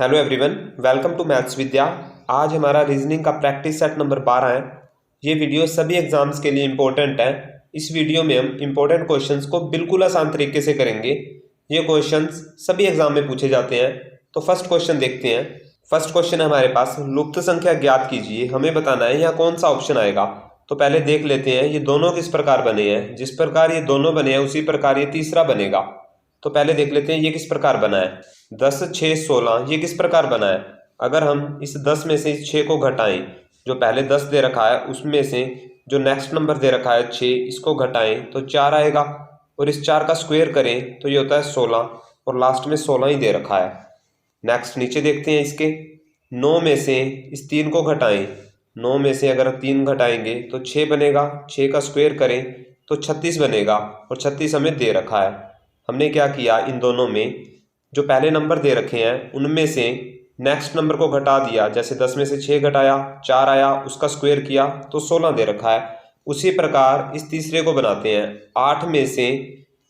Hello everyone, welcome to maths Vidya. आज हमारा reasoning का प्रैक्टिस सेट नंबर 12 है। ये वीडियो सभी एग्जाम्स के लिए इम्पोर्टेंट है। इस वीडियो में हम इम्पोर्टेंट क्वेश्चंस को बिल्कुल आसान तरीके से करेंगे। ये क्वेश्चंस सभी एग्जाम में पूछे जाते हैं। तो फर्स्ट क्वेश्चन देखते हैं। फर्स्ट क्वेश्चन है हमारे पास, लुप्त संख्या ज्ञात कीजिए। हमें बताना है यहाँ कौन सा ऑप्शन आएगा। तो पहले देख लेते हैं ये दोनों किस प्रकार बने हैं। जिस प्रकार ये दोनों बने हैं उसी प्रकार ये तीसरा बनेगा। तो पहले देख लेते हैं ये किस प्रकार बना है। 10, 6, 16 ये किस प्रकार बना है। अगर हम इस 10 में से इस 6 को घटाएं, जो पहले 10 दे रखा है उसमें से जो नेक्स्ट नंबर दे रखा है 6, इसको घटाएं तो 4 आएगा। और इस 4 का स्क्वायर करें तो ये होता है 16, और लास्ट में 16 ही दे रखा है। नेक्स्ट नीचे देखते हैं इसके। 9 में से इस 3 को घटाएं। 9 में से अगर 3 घटाएंगे तो 6 बनेगा। 6 का स्क्वायर करें तो 36 बनेगा, और 36 हमें दे रखा है। हमने क्या किया, इन दोनों में जो पहले नंबर दे रखे हैं उनमें से नेक्स्ट नंबर को घटा दिया। जैसे 10 में से 6 घटाया, 4 आया, उसका स्क्वायर किया तो 16 दे रखा है। उसी प्रकार इस तीसरे को बनाते हैं। 8 में से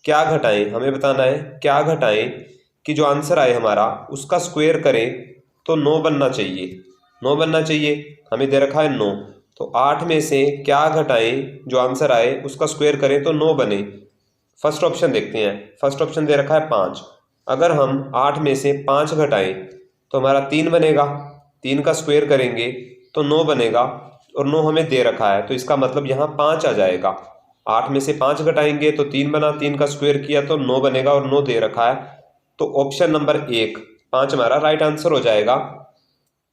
क्या घटाएं, हमें बताना है क्या घटाएं कि जो आंसर आए हमारा उसका स्क्वायर करें तो 9 बनना चाहिए। 9 बनना चाहिए, हमें दे रखा है 9। तो 8 में से क्या घटाएं, जो आंसर आए उसका स्क्वायर करें तो 9 बने। फर्स्ट ऑप्शन देखते हैं। फर्स्ट ऑप्शन दे रखा है 5। अगर हम 8 में से 5 घटाएं तो हमारा 3 बनेगा। 3 का स्क्वायर करेंगे तो 9 बनेगा, और 9 हमें दे रखा है तो इसका मतलब यहाँ 5 आ जाएगा। 8 में से 5 घटाएंगे तो 3 बना, 3 का स्क्वायर किया तो 9 बनेगा, और 9 दे रखा है। तो ऑप्शन नंबर 1 5 हमारा राइट आंसर हो जाएगा।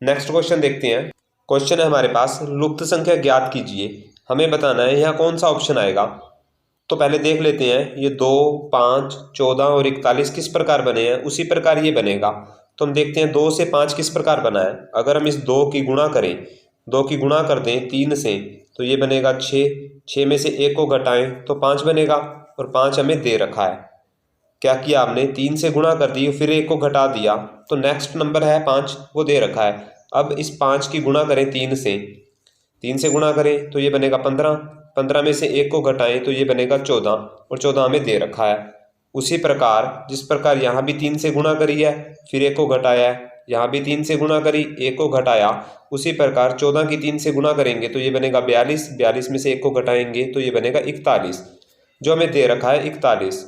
नेक्स्ट क्वेश्चन देखते हैं। क्वेश्चन है हमारे पास, लुप्त संख्या ज्ञात कीजिए। हमें बताना है यहाँ कौन सा ऑप्शन आएगा। तो पहले देख लेते हैं ये 2, 5, 14 और 41 किस प्रकार बने हैं, उसी प्रकार ये बनेगा। तो हम देखते हैं 2 से 5 किस प्रकार बना है। अगर हम इस 2 की गुणा करें, 2 की गुणा कर दें 3 से तो ये बनेगा 6। 6 में से 1 को घटाएं तो 5 बनेगा, और 5 हमें दे रखा है। क्या किया आपने, 3 से गुणा कर दी फिर 1 को घटा दिया तो नेक्स्ट नंबर है 5, वो दे रखा है। अब इस 5 की गुणा करें 3 से। 3 से गुणा करें तो ये बनेगा 15। 15 में से 1 को घटाएं तो ये बनेगा 14, और 14 हमें दे रखा है। उसी प्रकार जिस प्रकार यहाँ भी 3 से गुणा करी है फिर 1 को घटाया है, यहाँ भी 3 से गुणा करी 1 को घटाया, उसी प्रकार 14 की 3 से गुणा करेंगे तो ये बनेगा 42। 42 में से 1 को घटाएंगे तो ये बनेगा 41, जो हमें दे रखा है 41।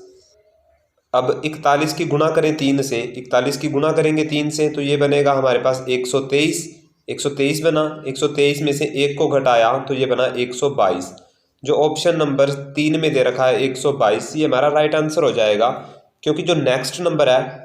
अब 41 की गुणा करें 3 से। 41 की गुणा करेंगे 3 से तो ये बनेगा हमारे पास 123। 123 बना। 123 में से 1 को घटाया तो ये बना 122। जो ऑप्शन नंबर 3 में दे रखा है 122, ये हमारा राइट आंसर हो जाएगा। क्योंकि जो नेक्स्ट नंबर है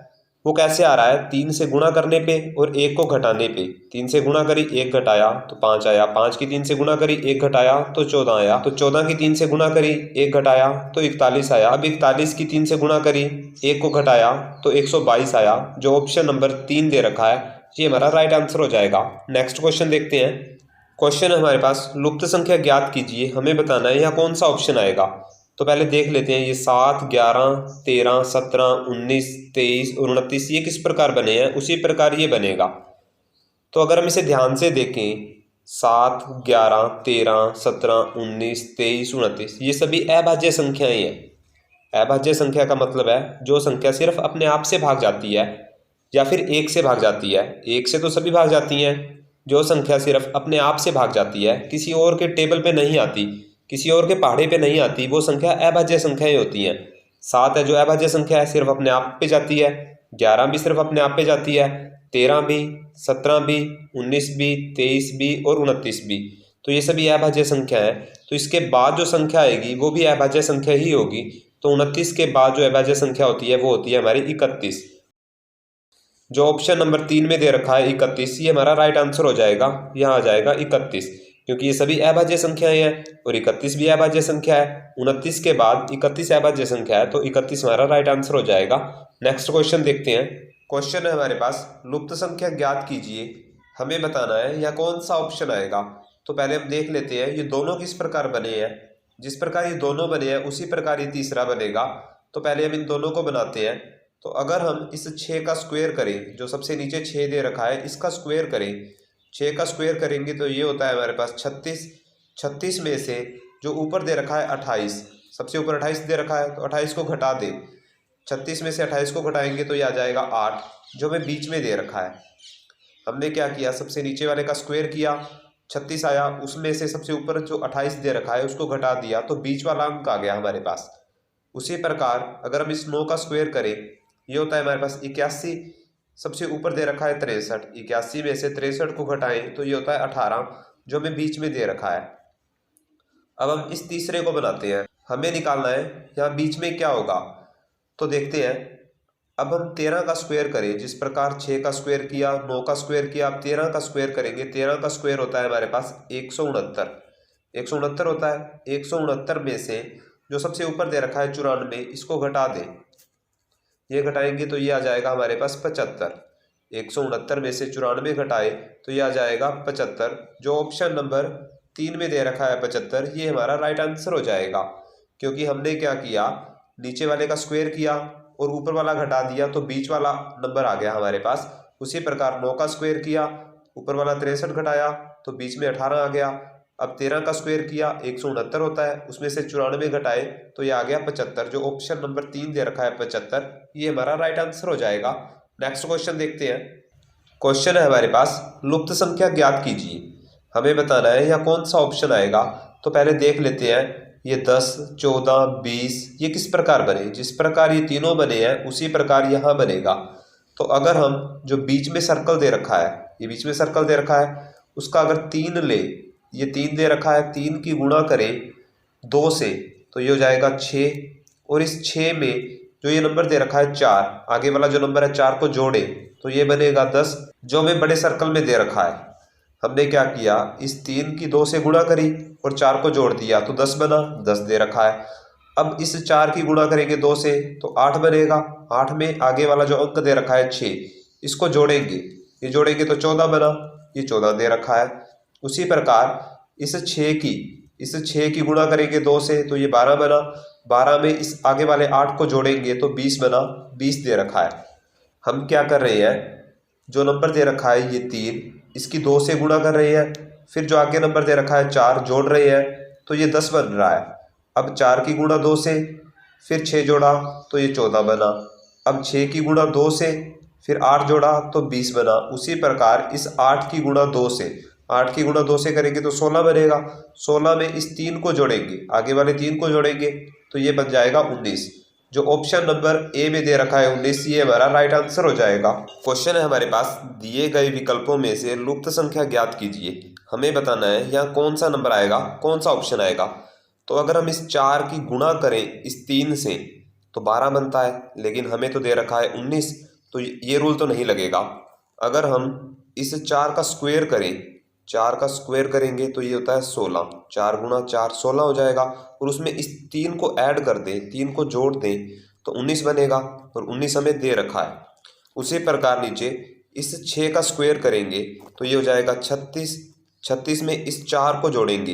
वो कैसे आ रहा है, 3 से गुणा करने पे और 1 को घटाने पे। 3 से गुणा करी 1 घटाया तो 5 आया। 5 की 3 से गुणा करी 1 घटाया तो 14 आया। तो 14 की 3 से गुणा करी 1 घटाया तो 41 आया। अब 41 की 3 से गुणा करी 1 को घटाया तो 122 आया। जो ऑप्शन नंबर 3 दे रखा है ये हमारा राइट आंसर हो जाएगा। नेक्स्ट क्वेश्चन देखते हैं। क्वेश्चन है हमारे पास, लुप्त संख्या ज्ञात कीजिए। हमें बताना है यहाँ कौन सा ऑप्शन आएगा। तो पहले देख लेते हैं ये 7, 11, 13, 17, 19, 23 और 29 ये किस प्रकार बने हैं, उसी प्रकार ये बनेगा। तो अगर हम इसे ध्यान से देखें, 7, 11, 13, 17, 19, 23, 29 ये सभी अभाज्य संख्याएं हैं। अभाज्य संख्या का मतलब है जो संख्या सिर्फ अपने आप से भाग जाती है या फिर 1 से भाग जाती है। 1 से तो सभी भाग जाती हैं। जो संख्या सिर्फ अपने आप से भाग जाती है, किसी और के टेबल पे नहीं आती, किसी और के पहाड़े पे नहीं आती, वो संख्या अभाज्य संख्याएं होती हैं। 7 है जो अभाज्य संख्या है, सिर्फ अपने आप पे जाती है। 11 भी सिर्फ अपने आप पे जाती है। 13 भी, 17 भी, 19 भी, 23 भी और 29 भी। तो ये सभी अभाज्य संख्या है। तो इसके बाद जो संख्या आएगी वो भी अभाज्य संख्या ही होगी। तो 29 के बाद जो अभाज्य संख्या होती है वो होती है हमारी 31। जो ऑप्शन नंबर 3 में दे रखा है 31, ये हमारा राइट आंसर हो जाएगा। यहाँ आ जाएगा 31, क्योंकि ये सभी अभाज्य संख्याएं हैं और 31 भी अभाज्य संख्या है। 29 के बाद 31 अभाज्य संख्या है, तो 31 हमारा राइट आंसर हो जाएगा। नेक्स्ट क्वेश्चन देखते हैं। क्वेश्चन है हमारे पास, लुप्त संख्या ज्ञात कीजिए। हमें बताना है यहाँ कौन सा ऑप्शन आएगा। तो पहले हम देख लेते हैं ये दोनों किस प्रकार बने हैं। जिस प्रकार ये दोनों बने हैं उसी प्रकार ये तीसरा बनेगा। तो पहले हम इन दोनों को बनाते हैं। तो अगर हम इस 6 का स्क्वायर करें, जो सबसे नीचे 6 दे रखा है इसका स्क्वायर करें, 6 का स्क्वायर करेंगे तो ये होता है हमारे पास 36। 36 में से जो ऊपर दे रखा है 28, सबसे ऊपर 28 दे रखा है तो 28 को घटा दें। 36 में से 28 को घटाएंगे तो ये आ जाएगा 8। जो हमें बीच में दे रखा है। हमने क्या किया, सबसे नीचे वाले का स्क्वायर किया, 36 आया, उसमें से सबसे ऊपर जो 28 दे रखा है उसको घटा दिया तो बीच वाला अंक आ गया हमारे पास। उसी प्रकार अगर हम इस 9 का स्क्वायर करें, ये होता है हमारे पास 81, सबसे ऊपर दे रखा है 63, 81 में से 63 को घटाएं तो ये होता है 18, जो हमें बीच में दे रखा है। अब हम इस तीसरे को बनाते हैं, हमें निकालना है यहाँ बीच में क्या होगा। तो देखते हैं, अब हम 13 का स्क्वायर करें, जिस प्रकार 6 का स्क्वायर किया, 9 का स्क्वायर किया, अब 13 का स्क्वायर करेंगे। 13 का स्क्वायर होता है हमारे पास 169, 169 होता है। 169 में से जो सबसे ऊपर दे रखा है 94, इसको घटा दें, ये घटाएंगे तो ये आ जाएगा हमारे पास 75। 169 में से 94 घटाए तो ये आ जाएगा 75, जो ऑप्शन नंबर 3 में दे रखा है 75, ये हमारा राइट आंसर हो जाएगा। क्योंकि हमने क्या किया, नीचे वाले का स्क्वायर किया और ऊपर वाला घटा दिया तो बीच वाला नंबर आ गया हमारे पास। उसी प्रकार 9 का स्क्वायर किया, ऊपर वाला 63 घटाया तो बीच में 18 आ गया। अब 13 का स्क्वायर किया, 169 होता है, उसमें से 94 घटाए तो ये आ गया 75, जो ऑप्शन नंबर 3 दे रखा है 75, ये हमारा राइट आंसर हो जाएगा। नेक्स्ट क्वेश्चन देखते हैं। क्वेश्चन है हमारे पास, लुप्त संख्या ज्ञात कीजिए। हमें बताना है यहाँ कौन सा ऑप्शन आएगा। तो पहले देख लेते हैं, ये 10, 14, 20 ये किस प्रकार बने। जिस प्रकार ये तीनों बने हैं उसी प्रकार यहाँ बनेगा। तो अगर हम जो बीच में सर्कल दे रखा है, ये बीच में सर्कल दे रखा है, उसका अगर 3 ले, ये 3 दे रखा है, 3 की गुणा करें 2 से तो ये हो जाएगा 6, और इस 6 में जो ये नंबर दे रखा है 4, आगे वाला जो नंबर है 4 को जोड़े तो ये बनेगा 10, जो हमें बड़े सर्कल में दे रखा है। हमने क्या किया, इस 3 की 2 से गुणा करी और 4 को जोड़ दिया तो 10 बना, 10 दे रखा है। अब इस 4 की गुणा करेंगे 2 से तो 8 बनेगा। 8 में आगे वाला जो अंक दे रखा है 6, इसको जोड़ेंगे, ये जोड़ेंगे तो 14 बना, ये 14 दे रखा है। उसी प्रकार इस 6 की गुणा करेंगे 2 से तो ये 12 बना। 12 में इस आगे वाले 8 को जोड़ेंगे तो 20 बना, 20 दे रखा है। हम क्या कर रहे हैं, जो नंबर दे रखा है ये 3, इसकी 2 से गुणा कर रहे हैं, फिर जो आगे नंबर दे रखा है 4 जोड़ रहे हैं तो ये 10 बन रहा है। अब 4 की गुणा 2 से, फिर 6 जोड़ा तो ये 14 बना। अब 6 की गुणा 2 से, फिर 8 जोड़ा तो 20 बना। उसी प्रकार इस 8 की गुणा 2 से, 8 की गुणा 2 से करेंगे तो 16 बनेगा। 16 में इस 3 को जोड़ेंगे, आगे वाले 3 को जोड़ेंगे तो ये बन जाएगा 19, जो ऑप्शन नंबर ए में दे रखा है 19, ये हमारा राइट आंसर हो जाएगा। क्वेश्चन है हमारे पास, दिए गए विकल्पों में से लुप्त संख्या ज्ञात कीजिए। हमें बताना है यहाँ कौन सा नंबर आएगा, कौन सा ऑप्शन आएगा। तो अगर हम इस 4 की गुणा करें इस 3 से तो 12 बनता है, लेकिन हमें तो दे रखा है 19, तो ये रूल तो नहीं लगेगा। अगर हम इस 4 का स्क्वायर करें, 4 का स्क्वायर करेंगे तो ये होता है 16, 4 गुणा 4 16 हो जाएगा, और उसमें इस 3 को ऐड कर दें, 3 को जोड़ दें तो 19 बनेगा, और 19 हमें दे रखा है। उसी प्रकार नीचे इस 6 का स्क्वायर करेंगे तो ये हो जाएगा 36, 36 में इस 4 को जोड़ेंगे,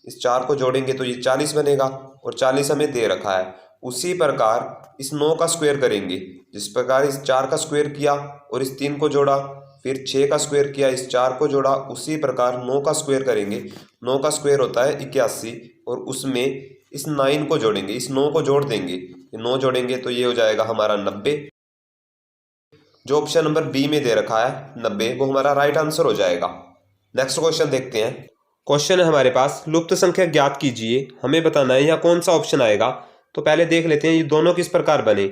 इस 4 को जोड़ेंगे तो ये 40 बनेगा, और 40 हमें दे रखा है। उसी प्रकार इस 9 का स्क्वायर करेंगे, जिस प्रकार इस 4 का स्क्वायर किया और इस 3 को जोड़ा, फिर 6 का स्क्वायर किया, इस 4 को जोड़ा, उसी प्रकार 9 का स्क्वायर करेंगे। 9 का स्क्वायर होता है 81, और उसमें इस 9 को जोड़ेंगे, इस 9 को जोड़ देंगे, 9 जोड़ेंगे तो ये हो जाएगा हमारा 90, जो ऑप्शन नंबर बी में दे रखा है 90, वो हमारा राइट आंसर हो जाएगा। नेक्स्ट क्वेश्चन देखते हैं। क्वेश्चन है हमारे पास, लुप्त संख्या ज्ञात कीजिए। हमें बताना है यहाँ कौन सा ऑप्शन आएगा। तो पहले देख लेते हैं ये दोनों किस प्रकार बने।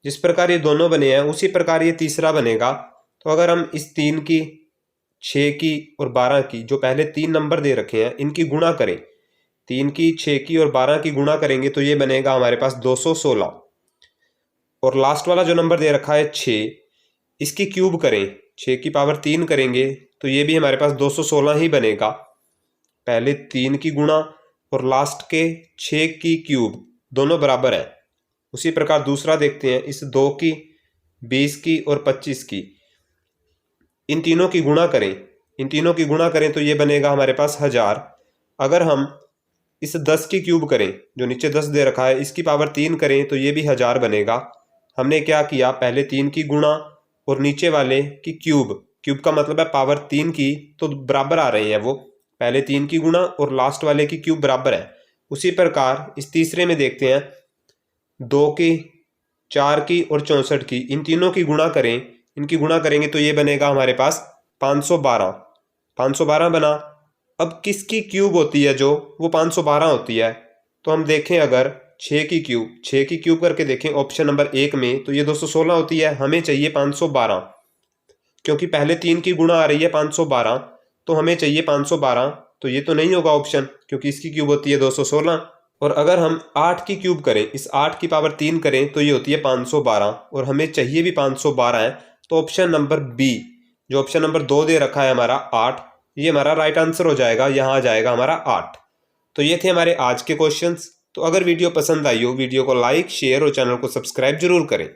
जिस प्रकार ये दोनों बने हैं उसी प्रकार ये तीसरा बनेगा। तो अगर हम इस 3 की, 6 की और 12 की, जो पहले 3 नंबर दे रखे हैं, इनकी गुणा करें, 3 की, 6 की और 12 की गुणा करेंगे तो ये बनेगा हमारे पास 216, और लास्ट वाला जो नंबर दे रखा है 6, इसकी क्यूब करें, 6 की पावर 3 करेंगे तो ये भी हमारे पास 216 ही बनेगा। पहले 3 की गुणा और लास्ट के 6 की क्यूब, दोनों बराबर है। उसी प्रकार दूसरा देखते हैं, इस 2 की, 20 की और 25 की, इन तीनों की गुणा करें, इन तीनों की गुणा करें तो ये बनेगा हमारे पास 1000। अगर हम इस 10 की क्यूब करें, जो नीचे 10 दे रखा है, इसकी पावर 3 करें तो ये भी 1000 बनेगा। हमने क्या किया, पहले 3 की गुणा और नीचे वाले की क्यूब, क्यूब का मतलब है पावर 3 की, तो बराबर आ रहे हैं वो, पहले 3 की गुणा और लास्ट वाले की क्यूब बराबर है। उसी प्रकार इस तीसरे में देखते हैं, 2 की, 4 की और 64 की, इन तीनों की गुणा करें इनकी गुणा करेंगे तो ये बनेगा हमारे पास 512। 512 बना। अब किसकी क्यूब होती है जो, वो 512 होती है। तो हम देखें अगर 6 की क्यूब करके देखें ऑप्शन नंबर 1 में, तो ये 216 होती है। हमें चाहिए 512, क्योंकि पहले 3 की गुणा आ रही है 512, तो हमें चाहिए 512। तो ये तो नहीं होगा ऑप्शन, क्योंकि इसकी क्यूब होती है 216। और अगर हम 8 की क्यूब करें, इस 8 की पावर 3 करें, तो ये होती है 512, और हमें चाहिए भी 512 है। तो ऑप्शन नंबर बी, जो ऑप्शन नंबर 2 दे रखा है हमारा 8, ये हमारा राइट आंसर हो जाएगा। यहाँ आ जाएगा हमारा 8। तो ये थे हमारे आज के क्वेश्चंस। तो अगर वीडियो पसंद आई हो, वीडियो को लाइक, शेयर और चैनल को सब्सक्राइब जरूर करें।